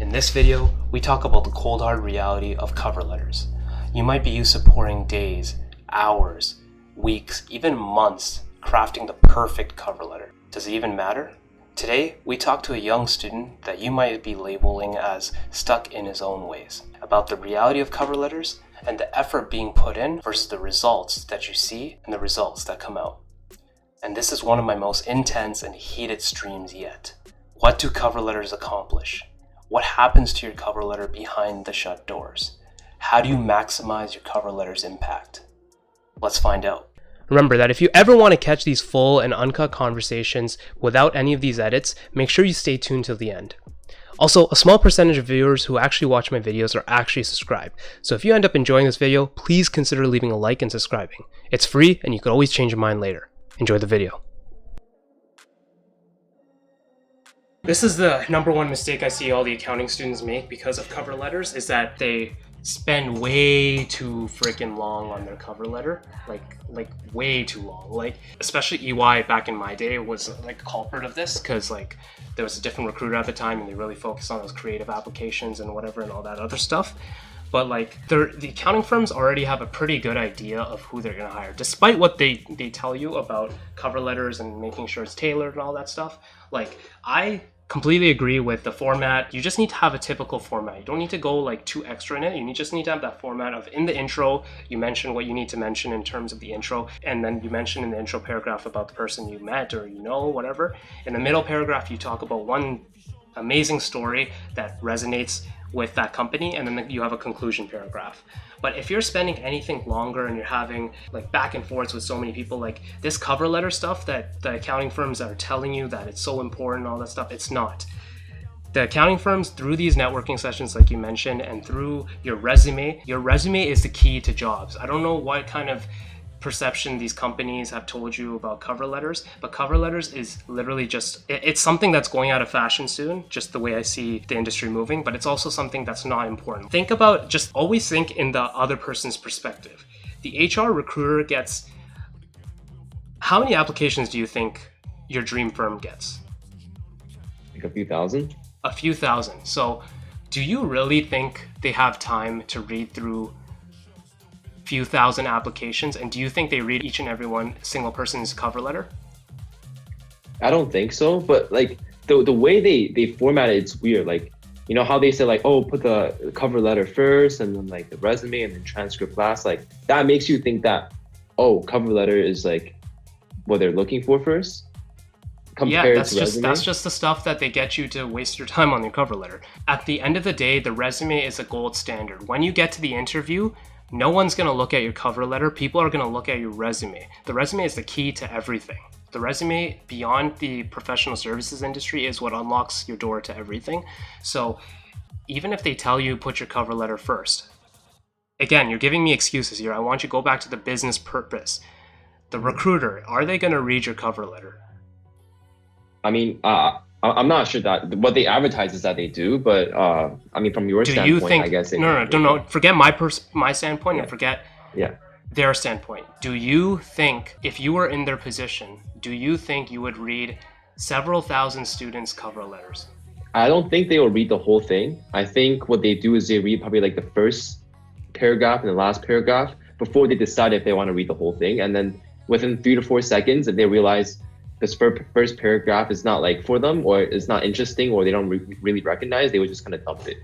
In this video, we talk about the cold hard reality of cover letters. You might be used to pouring days, hours, weeks, even months crafting the perfect cover letter. Does it even matter? Today, we talk to a young student that you might be labeling as stuck in his own ways, about the reality of cover letters and the effort being put in versus the results that you see and the results that come out. And this is one of my most intense and heated streams yet. What do cover letters accomplish? What happens to your cover letter behind the shut doors? How do you maximize your cover letter's impact? Let's find out. Remember that if you ever want to catch these full and uncut conversations without any of these edits, make sure you stay tuned till the end. Also, a small percentage of viewers who actually watch my videos are actually subscribed. So if you end up enjoying this video, please consider leaving a like and subscribing. It's free and you can always change your mind later. Enjoy the video. This is the number one mistake I see all the accounting students make because of cover letters, is that they spend way too freaking long on their cover letter, like way too long. Like especially EY back in my day was like a culprit of this, because like there was a different recruiter at the time and they really focused on those creative applications and whatever and all that other stuff. But like the accounting firms already have a pretty good idea of who they're going to hire, despite what they tell you about cover letters and making sure it's tailored and all that stuff. Like I completely agree with the format. You just need to have a typical format. You don't need to go like too extra in it. You just need to have that format of, in the intro, you mention what you need to mention in terms of the intro, and then you mention in the intro paragraph about the person you met or you know, whatever. In the middle paragraph, you talk about one amazing story that resonates with that company, and then you have a conclusion paragraph. But if you're spending anything longer and you're having like back and forths with so many people, like this cover letter stuff that the accounting firms are telling you that it's so important and all that stuff, it's not. The accounting firms, through these networking sessions like you mentioned, and through your resume is the key to jobs. I don't know what kind of perception these companies have told you about cover letters, but cover letters is literally just, it's something that's going out of fashion soon, just the way I see the industry moving, but it's also something that's not important. Think about, just always think in the other person's perspective. The HR recruiter gets, how many applications do you think your dream firm gets? Like a few thousand? A few thousand. So do you really think they have time to read through few thousand applications, and do you think they read each and every one single person's cover letter? I don't think so, but like the way they format it, it's weird. Like, you know how they say like, oh, put the cover letter first and then like the resume and then transcript last. Like that makes you think that, oh, cover letter is like what they're looking for first. Yeah, that's just the stuff that they get you to waste your time on your cover letter. At the end of the day, the resume is a gold standard. When you get to the interview, no one's going to look at your cover letter. People are going to look at your resume. The resume is the key to everything. The resume, beyond the professional services industry, is what unlocks your door to everything. So even if they tell you put your cover letter first, again, you're giving me excuses here. I want you to go back to the business purpose. The recruiter, are they going to read your cover letter? I mean, I'm not sure that what they advertise is that they do, but I mean, from your standpoint, you think, I guess. No. Forget my standpoint, and forget their standpoint. Do you think, if you were in their position, do you think you would read several thousand students' cover letters? I don't think they will read the whole thing. I think what they do is they read probably like the first paragraph and the last paragraph before they decide if they want to read the whole thing. And then within 3 to 4 seconds, if they realize this first paragraph is not like for them, or it's not interesting, or they don't really recognize, they would just kind of dump it.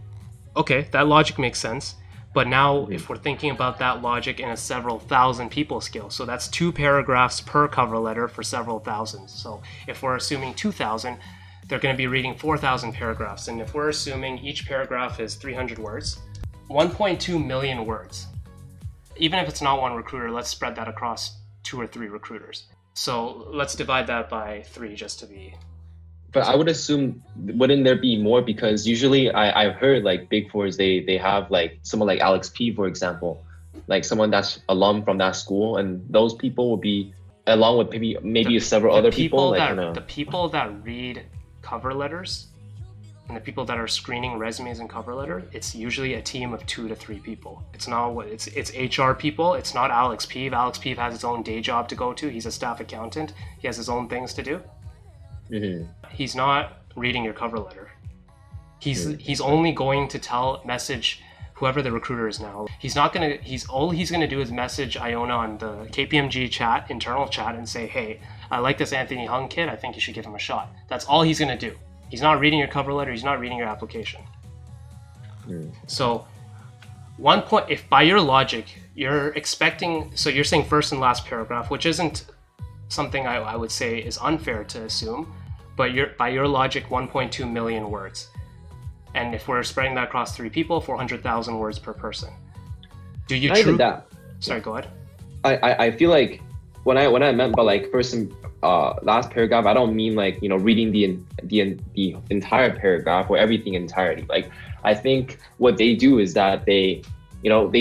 Okay, that logic makes sense. But now if we're thinking about that logic in a several thousand people scale, so that's 2 paragraphs per cover letter for several thousand. So if we're assuming 2,000, they're going to be reading 4,000 paragraphs. And if we're assuming each paragraph is 300 words, 1.2 million words. Even if it's not one recruiter, let's spread that across 2 or 3 recruiters. So let's divide that by 3 just to be. But I would assume, wouldn't there be more? Because usually I've heard like Big Fours, they have like someone like Alex P, for example, like someone that's alum from that school, and those people will be along with maybe several other people. The people that read cover letters and the people that are screening resumes and cover letter, it's usually a team of 2 to 3 people. It's not it's HR people. It's not Alex Peeve. Alex Peeve has his own day job to go to. He's a staff accountant. He has his own things to do. He's not reading your cover letter. He's only going to message whoever the recruiter is now. All he's gonna do is message Iona on the KPMG chat, internal chat, and say, hey, I like this Anthony Hung kid, I think you should give him a shot. That's all he's gonna do. He's not reading your cover letter, he's not reading your application. So one point, if by your logic, you're expecting, so you're saying first and last paragraph, which isn't something I would say is unfair to assume, but by your logic, 1.2 million words. And if we're spreading that across 3 people, 400,000 words per person. Do you Even that. Sorry, go ahead. I feel like when I meant by like first and last paragraph, I don't mean like, reading the entire paragraph or everything entirely. Like, I think what they do is that they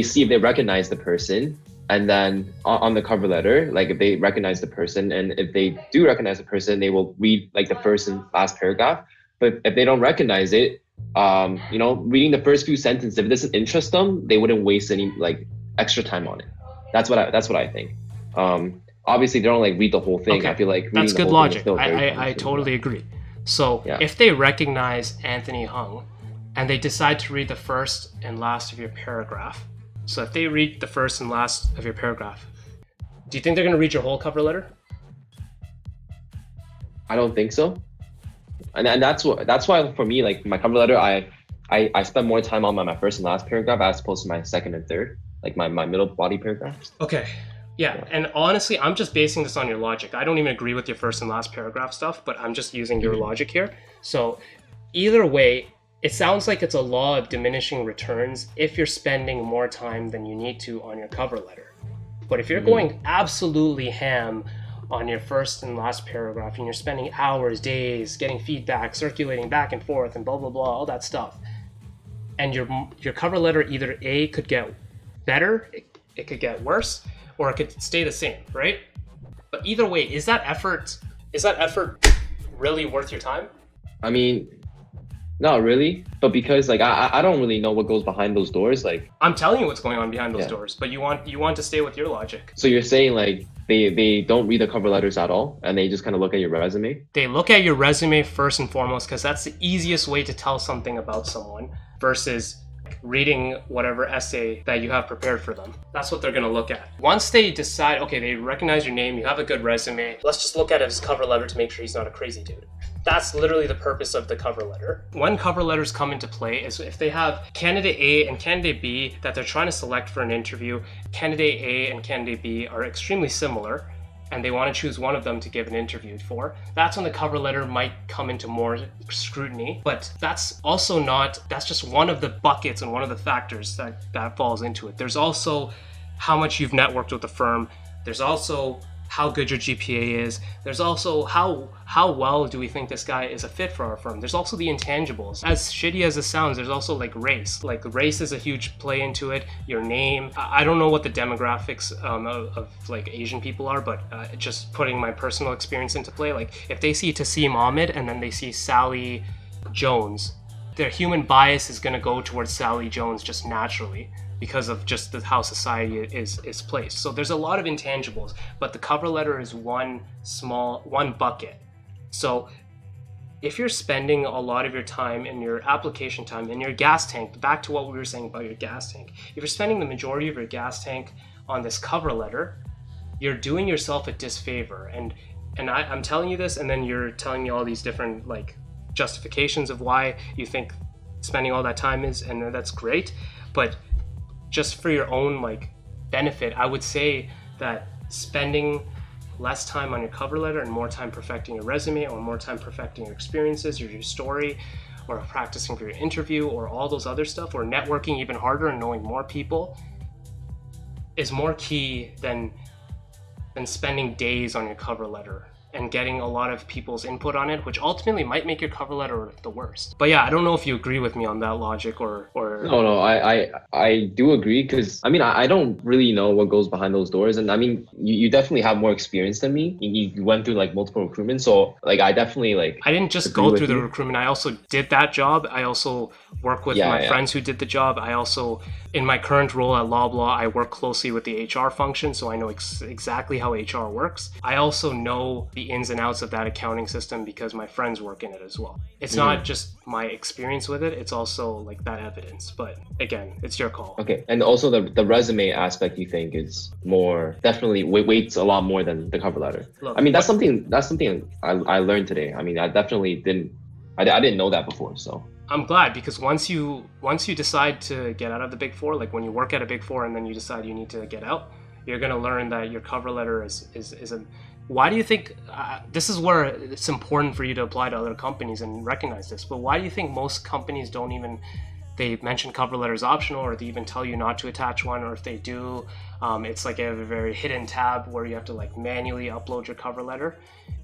see if they recognize the person, and then on the cover letter, like if they recognize the person, and if they do recognize the person, they will read like the first and last paragraph. But if they don't recognize it, reading the first few sentences, if it doesn't interest them, they wouldn't waste any like extra time on it. That's what I think. Obviously, they don't like read the whole thing. Okay. I feel like reading that's good logic. I totally agree. So if they recognize Anthony Hung, and they decide to read the first and last of your paragraph, so if they read the first and last of your paragraph, do you think they're going to read your whole cover letter? I don't think so. And that's why for me, like my cover letter, I spend more time on my first and last paragraph as opposed to my second and third, like my middle body paragraphs. Okay. Yeah. And honestly, I'm just basing this on your logic. I don't even agree with your first and last paragraph stuff, but I'm just using your logic here. So either way, it sounds like it's a law of diminishing returns if you're spending more time than you need to on your cover letter. But if you're going absolutely ham on your first and last paragraph, and you're spending hours, days, getting feedback, circulating back and forth, and blah, blah, blah, all that stuff, and your cover letter either A, could get better, it could get worse, or it could stay the same, right? But either way, is that effort really worth your time? I mean, not really, but because like I don't really know what goes behind those doors. Like, I'm telling you what's going on behind those doors, but you want to stay with your logic. So you're saying like they don't read the cover letters at all, and they just kind of look at your resume? They look at your resume first and foremost, because that's the easiest way to tell something about someone versus reading whatever essay that you have prepared for them. That's what they're going to look at. Once they decide, okay, they recognize your name, you have a good resume, let's just look at his cover letter to make sure he's not a crazy dude. That's literally the purpose of the cover letter. When cover letters come into play is if they have candidate A and candidate B that they're trying to select for an interview. Candidate A and candidate B are extremely similar, and they want to choose one of them to give an interview for. That's when the cover letter might come into more scrutiny, but that's just one of the buckets and one of the factors that falls into it. There's also how much you've networked with the firm. There's also how good your GPA is. There's also how well do we think this guy is a fit for our firm. There's also the intangibles. As shitty as it sounds, there's also like race. Like race is a huge play into it. Your name. I don't know what the demographics of like Asian people are, but just putting my personal experience into play. Like if they see Tahsim Ahmed and then they see Sally Jones, their human bias is going to go towards Sally Jones just naturally, because of just how society is placed. So there's a lot of intangibles, but the cover letter is one bucket. So if you're spending a lot of your time in your application time in your gas tank, back to what we were saying about your gas tank, if you're spending the majority of your gas tank on this cover letter, you're doing yourself a disfavor. And I'm telling you this, and then you're telling me all these different like justifications of why you think spending all that time is, and that's great, but just for your own like benefit, I would say that spending less time on your cover letter and more time perfecting your resume, or more time perfecting your experiences, your story, or practicing for your interview, or all those other stuff, or networking even harder and knowing more people, is more key than spending days on your cover letter and getting a lot of people's input on it, which ultimately might make your cover letter the worst. But yeah, I don't know if you agree with me on that logic or... No, I do agree, because I mean, I don't really know what goes behind those doors. And I mean, you definitely have more experience than me. You went through like multiple recruitments. So like, I definitely like... I didn't just go through the recruitment. I also did that job. I also work with my friends who did the job. I also, in my current role at Loblaw, I work closely with the HR function. So I know exactly how HR works. I also know the the ins and outs of that accounting system because my friends work in it as well. It's not just my experience with it, it's also like that evidence. But again, it's your call. Okay, and also the resume aspect, you think is more, definitely weights a lot more than the cover letter. Look, I mean, that's something I learned today. I mean, I definitely I didn't know that before, so. I'm glad, because once you decide to get out of the Big Four, like when you work at a Big Four and then you decide you need to get out, you're going to learn that your cover letter is a... Why do you think, this is where it's important for you to apply to other companies and recognize this, but why do you think most companies don't even, they mention cover letters optional, or they even tell you not to attach one, or if they do, it's like a very hidden tab where you have to like manually upload your cover letter.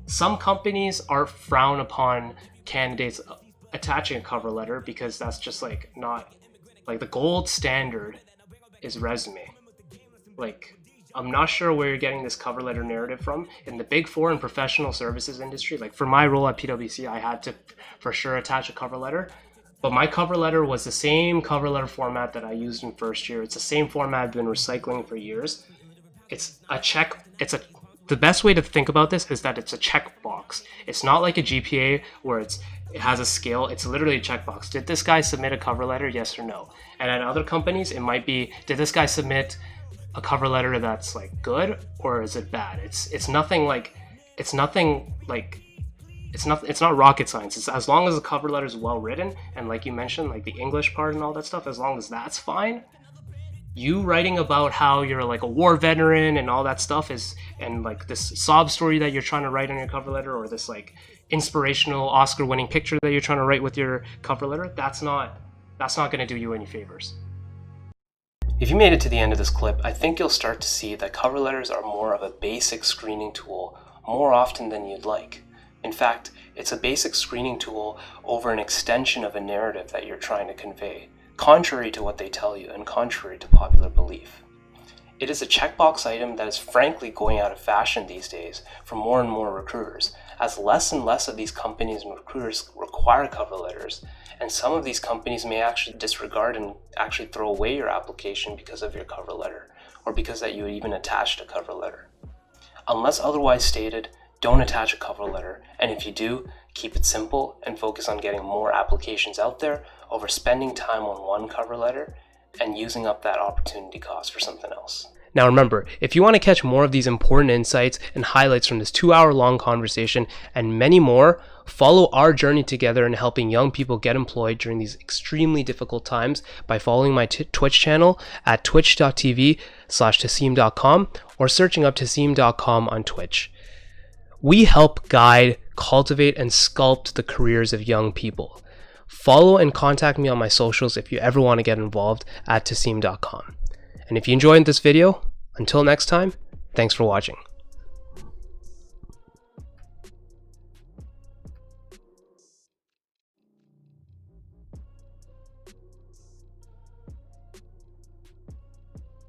Some companies are frown upon candidates attaching a cover letter because that's just like not, like the gold standard is resume. Like, I'm not sure where you're getting this cover letter narrative from. In the Big Four and professional services industry, like for my role at PwC, I had to for sure attach a cover letter. But my cover letter was the same cover letter format that I used in first year. It's the same format I've been recycling for years. It's a check. The best way to think about this is that it's a checkbox. It's not like a GPA where it has a scale. It's literally a checkbox. Did this guy submit a cover letter? Yes or no? And at other companies, it might be, did this guy submit a cover letter that's like good, or is it bad? It's not rocket science. It's as long as the cover letter is well written, and like you mentioned, like the English part and all that stuff, as long as that's fine. You writing about how you're like a war veteran and all that stuff is, and like this sob story that you're trying to write on your cover letter, or this like inspirational Oscar winning picture that you're trying to write with your cover letter, that's not going to do you any favors. If you made it to the end of this clip, I think you'll start to see that cover letters are more of a basic screening tool more often than you'd like. In fact, it's a basic screening tool over an extension of a narrative that you're trying to convey, contrary to what they tell you and contrary to popular belief. It is a checkbox item that is frankly going out of fashion these days for more and more recruiters, as less and less of these companies and recruiters require cover letters, and some of these companies may actually disregard and actually throw away your application because of your cover letter, or because that you even attached a cover letter. Unless otherwise stated, don't attach a cover letter, and if you do, keep it simple and focus on getting more applications out there over spending time on one cover letter and using up that opportunity cost for something else. Now remember, if you want to catch more of these important insights and highlights from this 2-hour-long conversation and many more, follow our journey together in helping young people get employed during these extremely difficult times by following my Twitch channel at twitch.tv/Tahsim.com or searching up Tahsim.com on Twitch. We help guide, cultivate, and sculpt the careers of young people. Follow and contact me on my socials if you ever want to get involved at Tahsim.com. And if you enjoyed this video, until next time, thanks for watching.